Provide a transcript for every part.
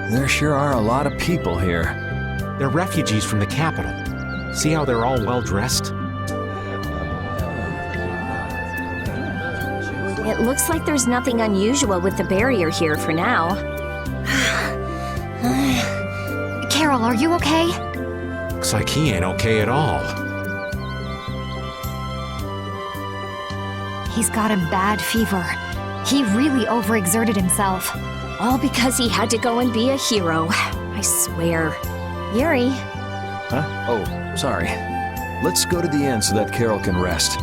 There sure are a lot of people here. They're refugees from the capital. See how they're all well-dressed? It looks like there's nothing unusual with the barrier here for now. Carol, are you okay? Looks like he ain't okay at all. He's got a bad fever. He really overexerted himself. All because he had to go and be a hero. I swear. Yuri. Huh? Oh, sorry. Let's go to the inn so that Carol can rest.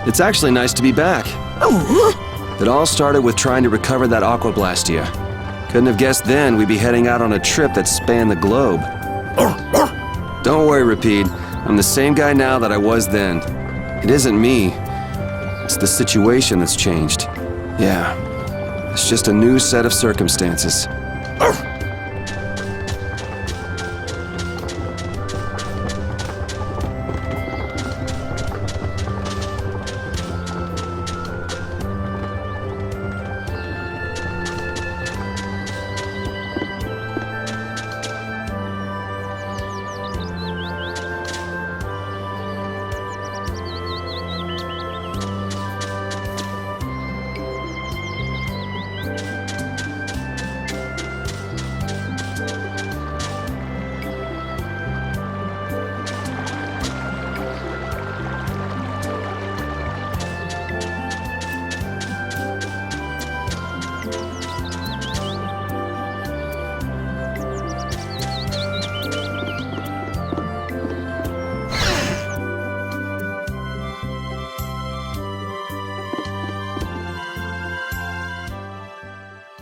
It's actually nice to be back. It all started with trying to recover that Aquablastia. Couldn't have guessed then we'd be heading out on a trip that spanned the globe. Don't worry, Rapide. I'm the same guy now that I was then. It isn't me. It's the situation that's changed. Yeah, it's just a new set of circumstances.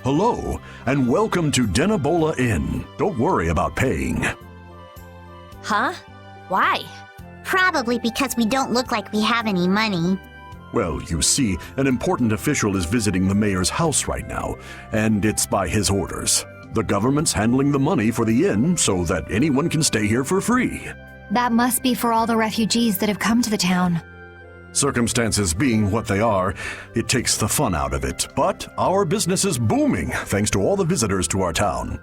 Hello, and welcome to Denabola Inn. Don't worry about paying. Huh? Why? Probably because we don't look like we have any money. Well, you see, an important official is visiting the mayor's house right now, and it's by his orders. The government's handling the money for the inn so that anyone can stay here for free. That must be for all the refugees that have come to the town. Circumstances being what they are, it takes the fun out of it. But our business is booming thanks to all the visitors to our town.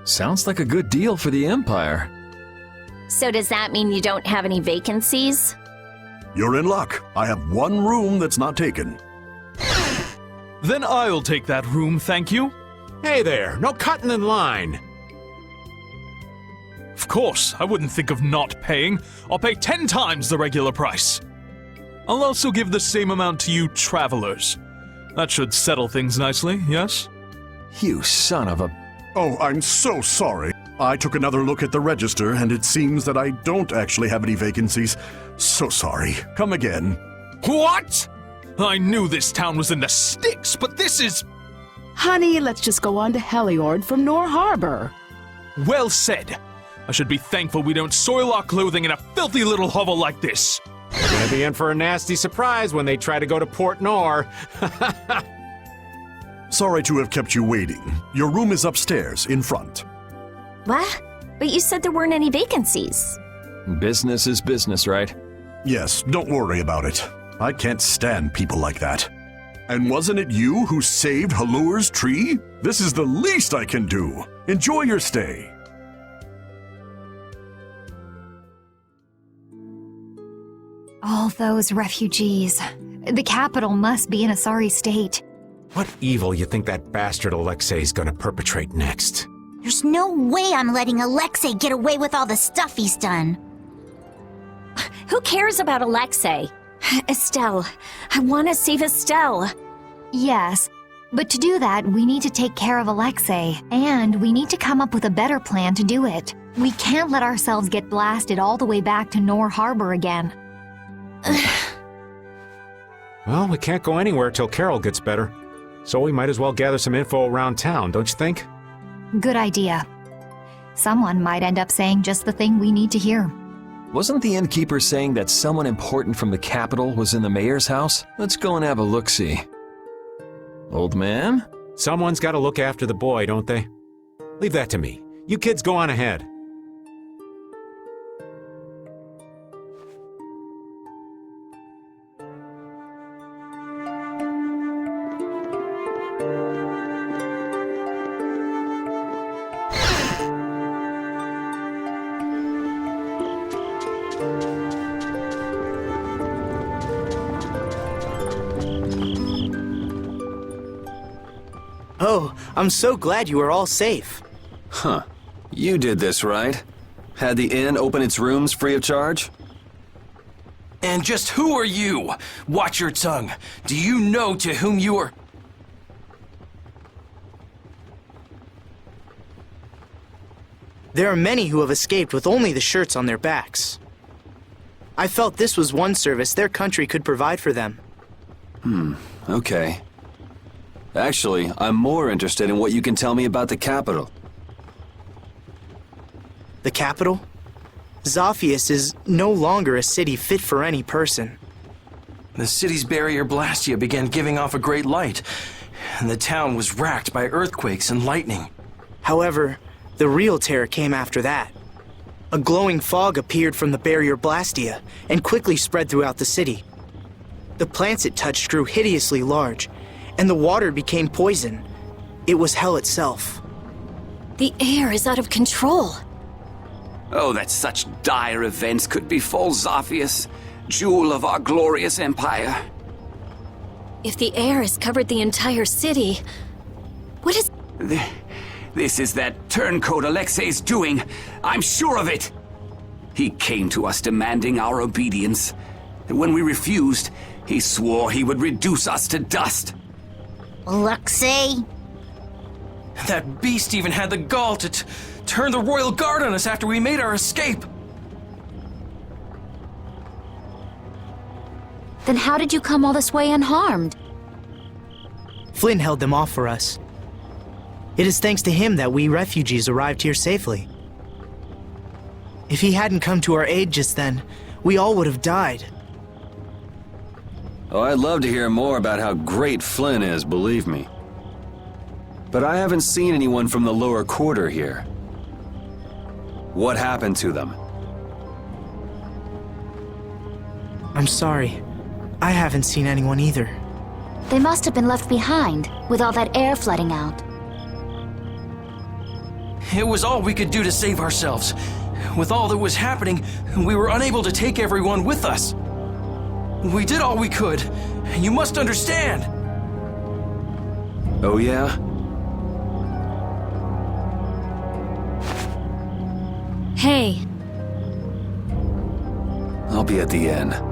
Sounds like a good deal for the Empire. So does that mean you don't have any vacancies? You're in luck. I have one room that's not taken. Then I'll take that room, thank you. Hey there, no cutting in line. Of course, I wouldn't think of not paying. I'll pay 10 times the regular price. I'll also give the same amount to you travelers. That should settle things nicely, yes? You son of a... Oh, I'm so sorry. I took another look at the register, and it seems that I don't actually have any vacancies. So sorry. Come again. What? I knew this town was in the sticks, but this is... Honey, let's just go on to Heliord from Nor Harbor. Well said. I should be thankful we don't soil our clothing in a filthy little hovel like this. We're gonna be in for a nasty surprise when they try to go to Port Nor. Sorry to have kept you waiting. Your room is upstairs, in front. What? But you said there weren't any vacancies. Business is business, right? Yes, don't worry about it. I can't stand people like that. And wasn't it you who saved Halur's tree? This is the least I can do. Enjoy your stay. All those refugees. The capital must be in a sorry state. What evil you think that bastard Alexei's gonna perpetrate next? There's no way I'm letting Alexei get away with all the stuff he's done. Who cares about Alexei? Estelle. I want to save Estelle. Yes, but to do that, we need to take care of Alexei, and we need to come up with a better plan to do it. We can't let ourselves get blasted all the way back to Nor Harbor again. Well, we can't go anywhere till Carol gets better. So we might as well gather some info around town, don't you think? Good idea. Someone might end up saying just the thing we need to hear. Wasn't the innkeeper saying that someone important from the capital was in the mayor's house? Let's go and have a look-see. Old man? Someone's got to look after the boy, don't they? Leave that to me. You kids go on ahead. Oh, I'm so glad you are all safe. Huh. You did this, right? Had the inn open its rooms free of charge? And just who are you? Watch your tongue. Do you know to whom you are... There are many who have escaped with only the shirts on their backs. I felt this was one service their country could provide for them. Okay. Actually, I'm more interested in what you can tell me about the capital. The capital? Zophius is no longer a city fit for any person. The city's barrier Blastia began giving off a great light, and the town was racked by earthquakes and lightning. However, the real terror came after that. A glowing fog appeared from the barrier Blastia and quickly spread throughout the city. The plants it touched grew hideously large, and the water became poison. It was hell itself. The air is out of control. Oh, that such dire events could befall Zophius, jewel of our glorious empire. If the air has covered the entire city, what is... This is that turncoat Alexei's doing. I'm sure of it. He came to us demanding our obedience. And when we refused, he swore he would reduce us to dust. Alexei? That beast even had the gall to turn the royal guard on us after we made our escape. Then how did you come all this way unharmed? Flynn held them off for us. It is thanks to him that we refugees arrived here safely. If he hadn't come to our aid just then, we all would have died. Oh, I'd love to hear more about how great Flynn is, believe me. But I haven't seen anyone from the lower quarter here. What happened to them? I'm sorry. I haven't seen anyone either. They must have been left behind, with all that air flooding out. It was all we could do to save ourselves. With all that was happening, we were unable to take everyone with us. We did all we could. You must understand. Oh yeah? Hey. I'll be at the inn.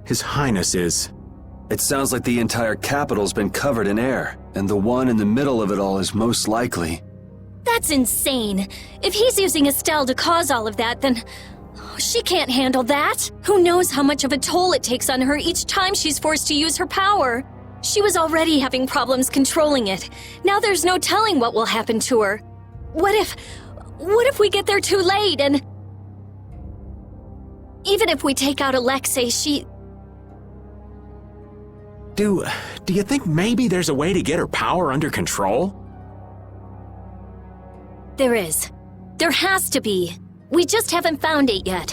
His Highness is... It sounds like the entire capital's been covered in air, and the one in the middle of it all is most likely. That's insane. If he's using Estelle to cause all of that, then she can't handle that. Who knows how much of a toll it takes on her each time she's forced to use her power. She was already having problems controlling it. Now there's no telling what will happen to her. What if we get there too late and... Even if we take out Alexei, she... Do you think maybe there's a way to get her power under control? There is. There has to be. We just haven't found it yet.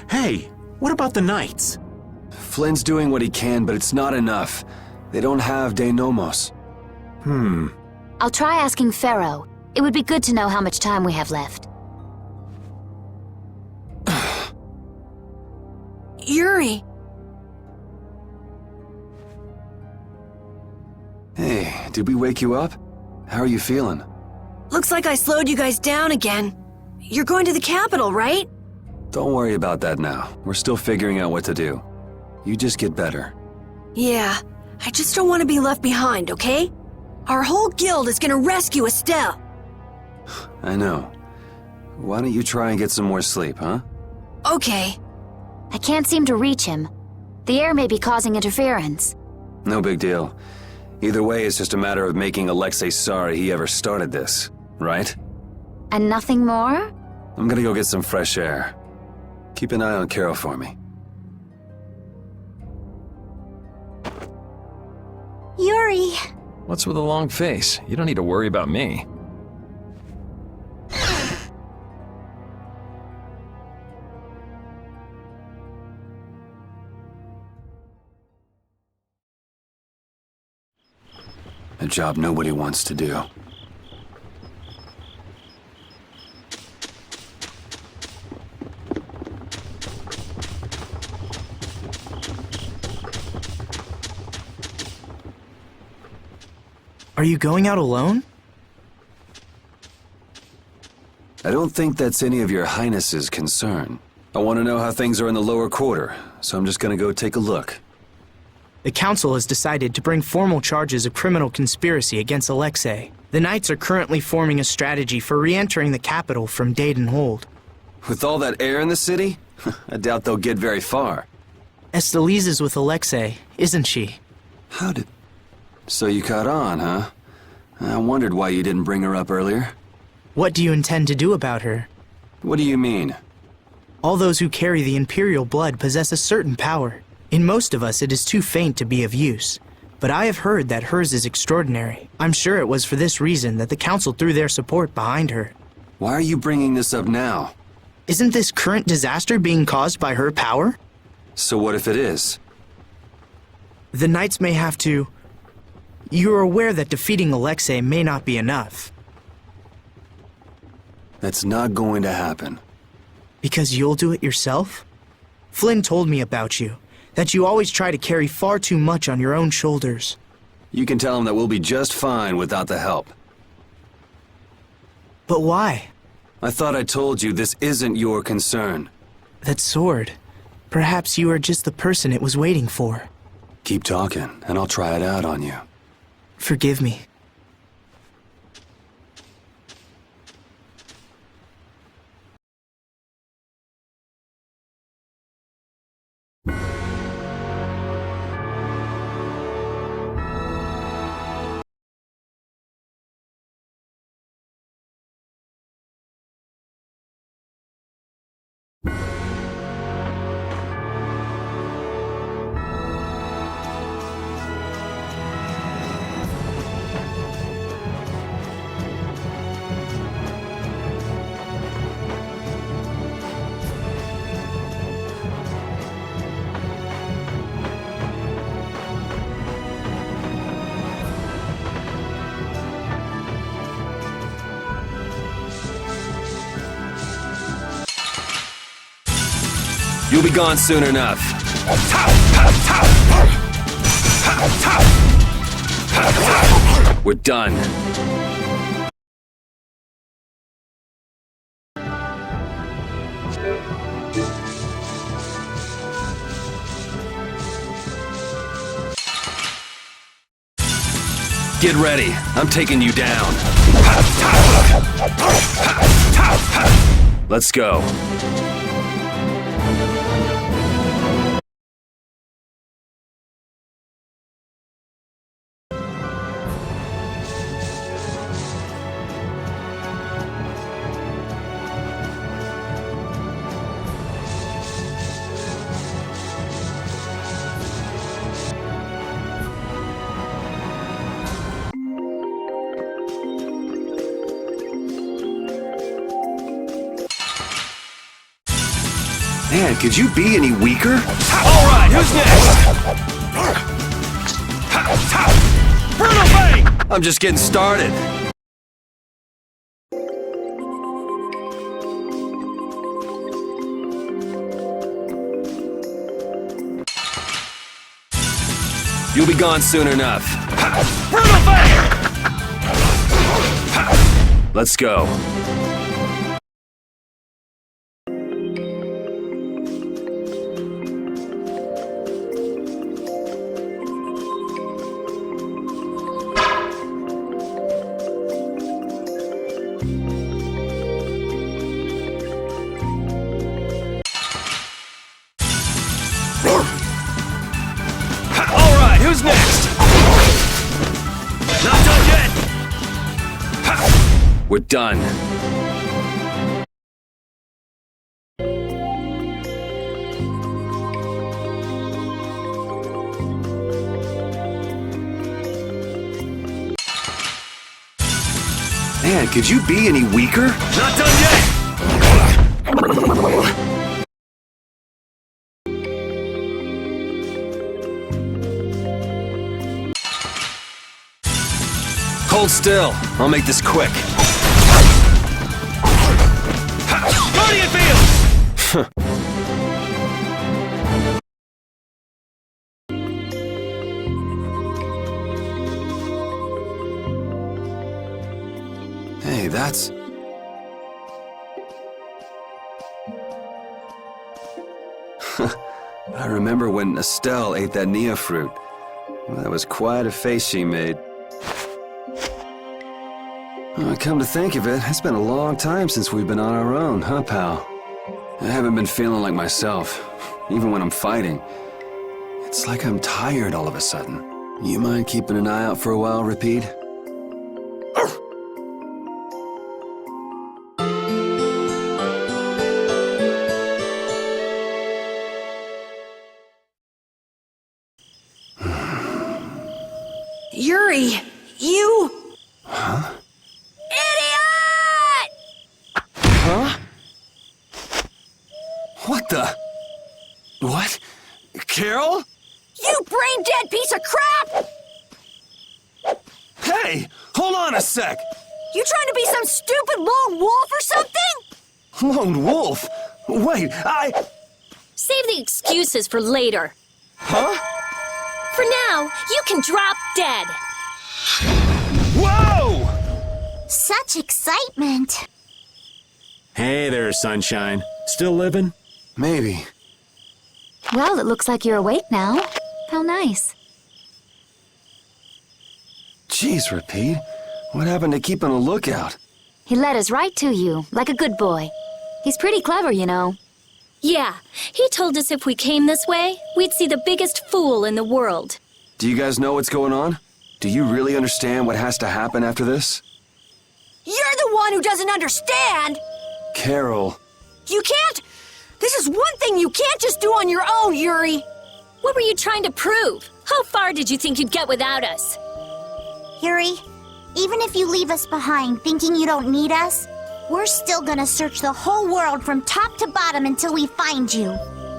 Hey, what about the Knights? Flynn's doing what he can, but it's not enough. They don't have De Nomos. I'll try asking Pharaoh. It would be good to know how much time we have left. Yuri! Hey, did we wake you up? How are you feeling? Looks like I slowed you guys down again. You're going to the capital, right? Don't worry about that now. We're still figuring out what to do. You just get better. Yeah, I just don't want to be left behind, okay? Our whole guild is gonna rescue Estelle. I know. Why don't you try and get some more sleep, huh? Okay. I can't seem to reach him. The air may be causing interference. No big deal. Either way, it's just a matter of making Alexei sorry he ever started this, right? And nothing more? I'm gonna go get some fresh air. Keep an eye on Carol for me. Yuri! What's with a long face? You don't need to worry about me. A job nobody wants to do. Are you going out alone? I don't think that's any of your Highness's concern. I want to know how things are in the lower quarter, so I'm just gonna go take a look. The council has decided to bring formal charges of criminal conspiracy against Alexei. The Knights are currently forming a strategy for re-entering the capital from Dayton Hold. With all that air in the city, I doubt they'll get very far. Estelise is with Alexei, isn't she? How did... So you caught on, huh? I wondered why you didn't bring her up earlier. What do you intend to do about her? What do you mean? All those who carry the Imperial blood possess a certain power. In most of us, it is too faint to be of use. But I have heard that hers is extraordinary. I'm sure it was for this reason that the Council threw their support behind her. Why are you bringing this up now? Isn't this current disaster being caused by her power? So what if it is? The Knights may have to... You're aware that defeating Alexei may not be enough. That's not going to happen. Because you'll do it yourself? Flynn told me about you. That you always try to carry far too much on your own shoulders. You can tell him that we'll be just fine without the help. But why? I thought I told you this isn't your concern. That sword. Perhaps you are just the person it was waiting for. Keep talking, and I'll try it out on you. Forgive me. You'll be gone soon enough. We're done. Get ready. I'm taking you down. Let's go. Man, could you be any weaker? All right, who's next? Brutal Bang! I'm just getting started. You'll be gone soon enough. Brutal Bang! Let's go. Who's next? Not done yet! We're done. Man, could you be any weaker? Not done yet! Hold still. I'll make this quick. Guardian Field! Hey, that's... I remember when Estelle ate that Nia fruit. That was quite a face she made. Come to think of it, it's been a long time since we've been on our own, huh, pal? I haven't been feeling like myself, even when I'm fighting. It's like I'm tired all of a sudden. You mind keeping an eye out for a while, Repeat? Yuri, you... Huh? Idiot! Huh? What the? What? Carol? You brain-dead piece of crap! Hey! Hold on a sec! You trying to be some stupid lone wolf or something? Lone wolf? Wait, Save the excuses for later. Huh? For now, you can drop dead. Whoa! Such excitement. Hey there, Sunshine. Still living? Maybe. Well, it looks like you're awake now. How nice. Jeez, Repeat. What happened to keeping a lookout? He led us right to you, like a good boy. He's pretty clever, you know. Yeah, he told us if we came this way, we'd see the biggest fool in the world. Do you guys know what's going on? Do you really understand what has to happen after this? You're the one who doesn't understand! Carol. You can't... This is one thing you can't just do on your own, Yuri! What were you trying to prove? How far did you think you'd get without us? Yuri, even if you leave us behind thinking you don't need us, we're still gonna search the whole world from top to bottom until we find you.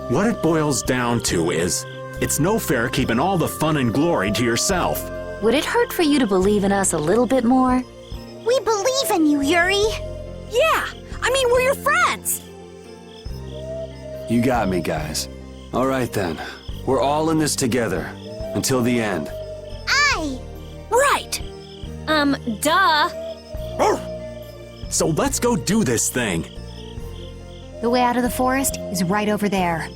What it boils down to is, it's no fair keeping all the fun and glory to yourself. Would it hurt for you to believe in us a little bit more? We believe in you, Yuri! Yeah! I mean, we're your friends! You got me, guys. All right, then. We're all in this together. Until the end. Right! Duh. So let's go do this thing. The way out of the forest is right over there.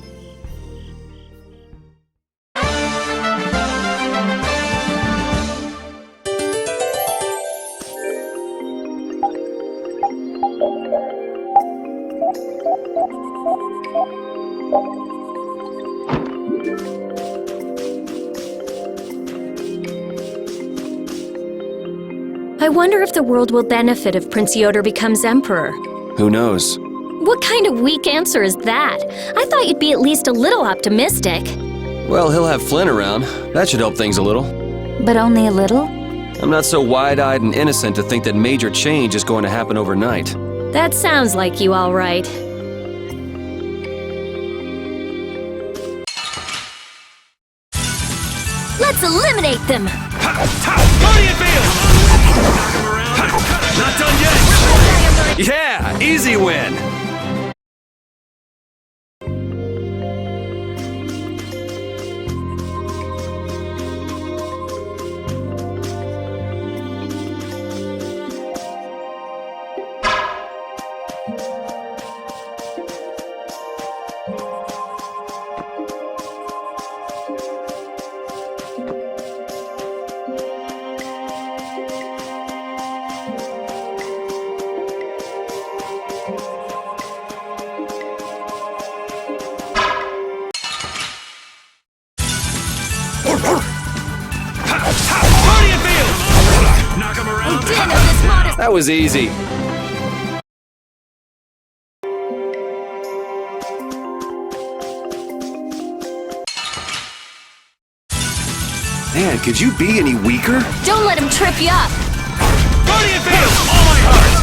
I wonder if the world will benefit if Prince Yodor becomes emperor. Who knows? What kind of weak answer is that? I thought you'd be at least a little optimistic. Well, he'll have Flynn around. That should help things a little. But only a little? I'm not so wide-eyed and innocent to think that major change is going to happen overnight. That sounds like you, all right. Let's eliminate them! Not done yet! Yeah, easy win! That was easy. Man, could you be any weaker? Don't let him trip you up! Guardian Field! All my heart!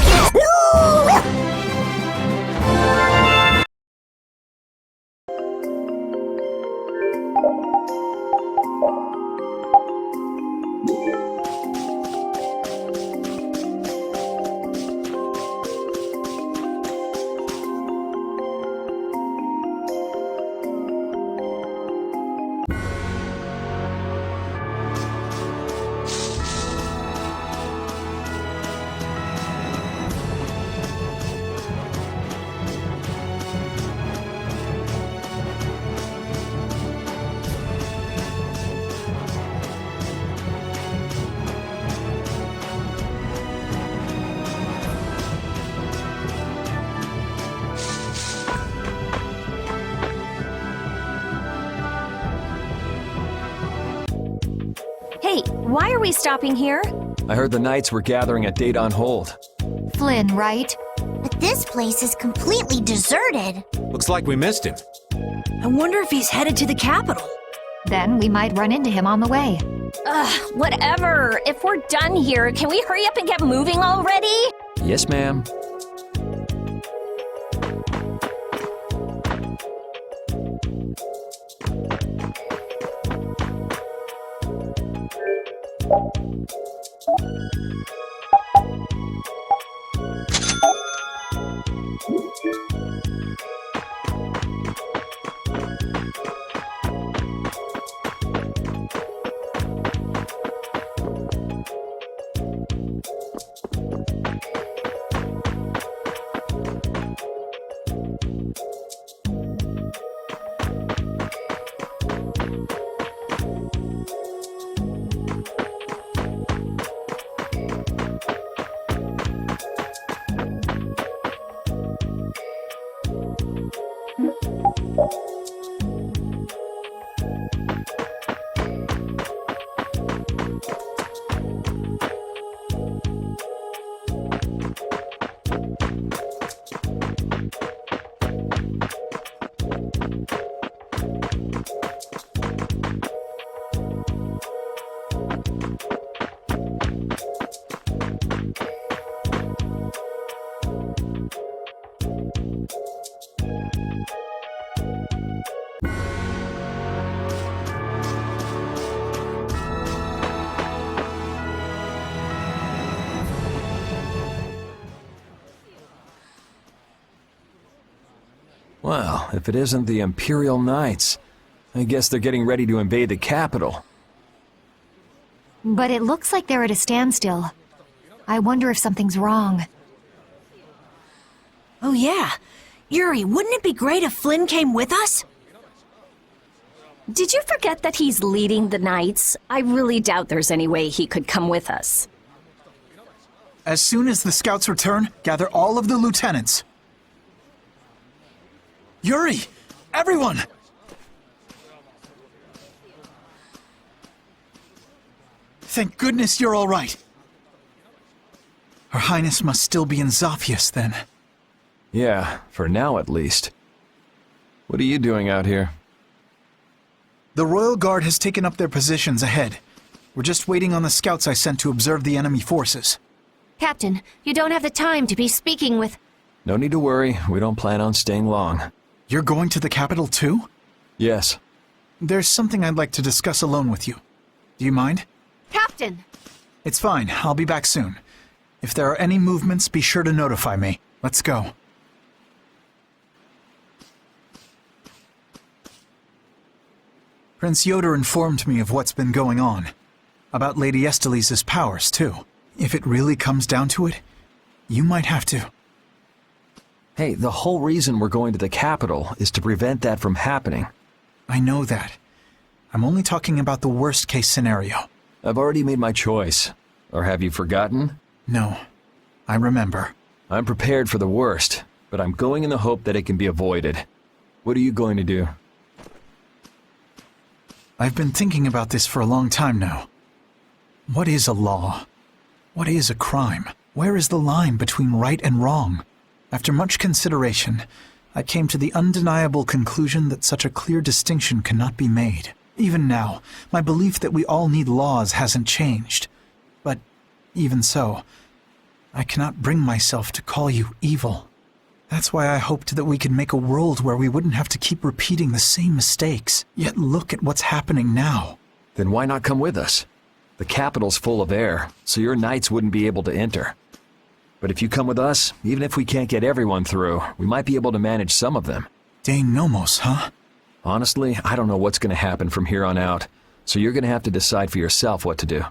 Hey, why are we stopping here? I heard the Knights were gathering at Date on Hold. Flynn, right? But this place is completely deserted. Looks like we missed him. I wonder if he's headed to the capital. Then we might run into him on the way. Ugh, whatever. If we're done here, can we hurry up and get moving already? Yes, ma'am. Well, if it isn't the Imperial Knights, I guess they're getting ready to invade the capital. But it looks like they're at a standstill. I wonder if something's wrong. Oh yeah. Yuri, wouldn't it be great if Flynn came with us? Did you forget that he's leading the Knights? I really doubt there's any way he could come with us. As soon as the scouts return, gather all of the lieutenants. Yuri! Everyone! Thank goodness you're all right. Her Highness must still be in Zophius, then. Yeah, for now at least. What are you doing out here? The Royal Guard has taken up their positions ahead. We're just waiting on the scouts I sent to observe the enemy forces. Captain, you don't have the time to be speaking with... No need to worry, we don't plan on staying long. You're going to the capital too? Yes. There's something I'd like to discuss alone with you. Do you mind? Captain! It's fine, I'll be back soon. If there are any movements, be sure to notify me. Let's go. Prince Yoder informed me of what's been going on. About Lady Estelise's powers, too. If it really comes down to it, you might have to. Hey, the whole reason we're going to the capital is to prevent that from happening. I know that. I'm only talking about the worst-case scenario. I've already made my choice. Or have you forgotten? No. I remember. I'm prepared for the worst, but I'm going in the hope that it can be avoided. What are you going to do? I've been thinking about this for a long time now. What is a law? What is a crime? Where is the line between right and wrong? After much consideration, I came to the undeniable conclusion that such a clear distinction cannot be made. Even now, my belief that we all need laws hasn't changed. But even so, I cannot bring myself to call you evil. That's why I hoped that we could make a world where we wouldn't have to keep repeating the same mistakes. Yet look at what's happening now. Then why not come with us? The capital's full of air, so your knights wouldn't be able to enter. But if you come with us, even if we can't get everyone through, we might be able to manage some of them. Dane Nomos, huh? Honestly, I don't know what's going to happen from here on out, so you're going to have to decide for yourself what to do.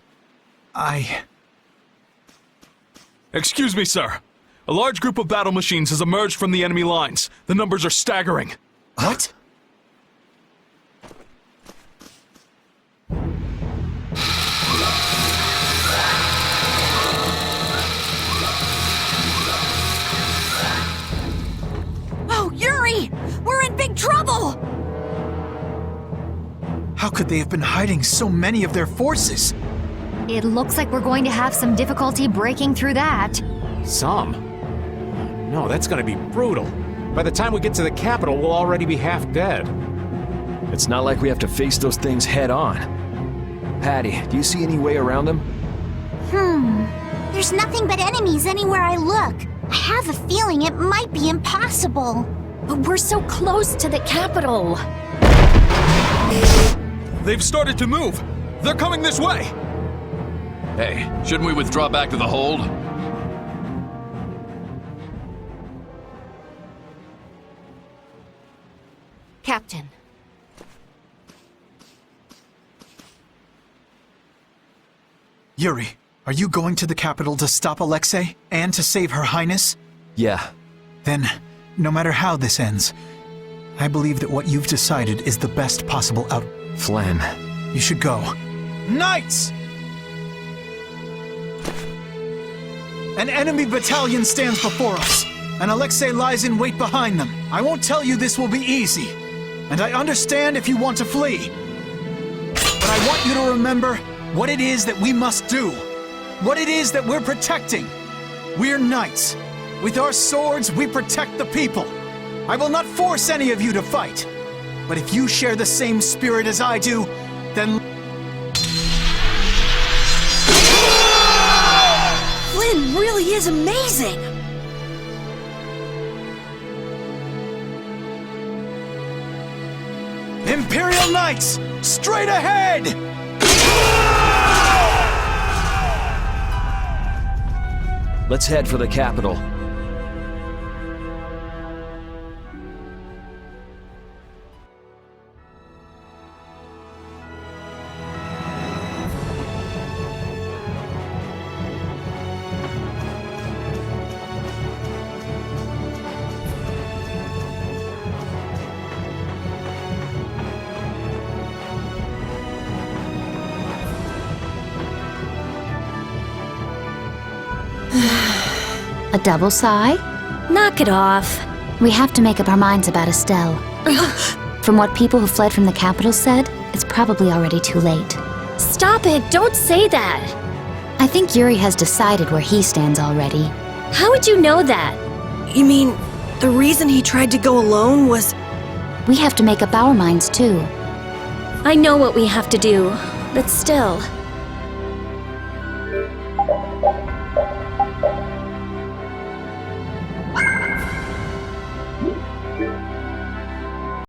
Excuse me, sir. A large group of battle machines has emerged from the enemy lines. The numbers are staggering. What? Oh, Yuri! We're in big trouble! How could they have been hiding so many of their forces? It looks like we're going to have some difficulty breaking through that. Some? No, that's gonna be brutal. By the time we get to the capital, we'll already be half dead. It's not like we have to face those things head on. Patty, do you see any way around them? There's nothing but enemies anywhere I look. I have a feeling it might be impossible. But we're so close to the capital. They've started to move. They're coming this way. Hey, shouldn't we withdraw back to the hold? Captain. Yuri, are you going to the capital to stop Alexei and to save Her Highness? Yeah. Then, no matter how this ends, I believe that what you've decided is the best possible out. Flynn. You should go. Knights! An enemy battalion stands before us, and Alexei lies in wait behind them. I won't tell you this will be easy, and I understand if you want to flee. But I want you to remember what it is that we must do, what it is that we're protecting. We're knights. With our swords, we protect the people. I will not force any of you to fight. But if you share the same spirit as I do, then... Flynn really is amazing! Imperial Knights, straight ahead! Let's head for the capital. A double sigh? Knock it off. We have to make up our minds about Estelle. From what people who fled from the capital said, it's probably already too late. Stop it! Don't say that! I think Yuri has decided where he stands already. How would you know that? You mean, the reason he tried to go alone was... We have to make up our minds too. I know what we have to do, but still,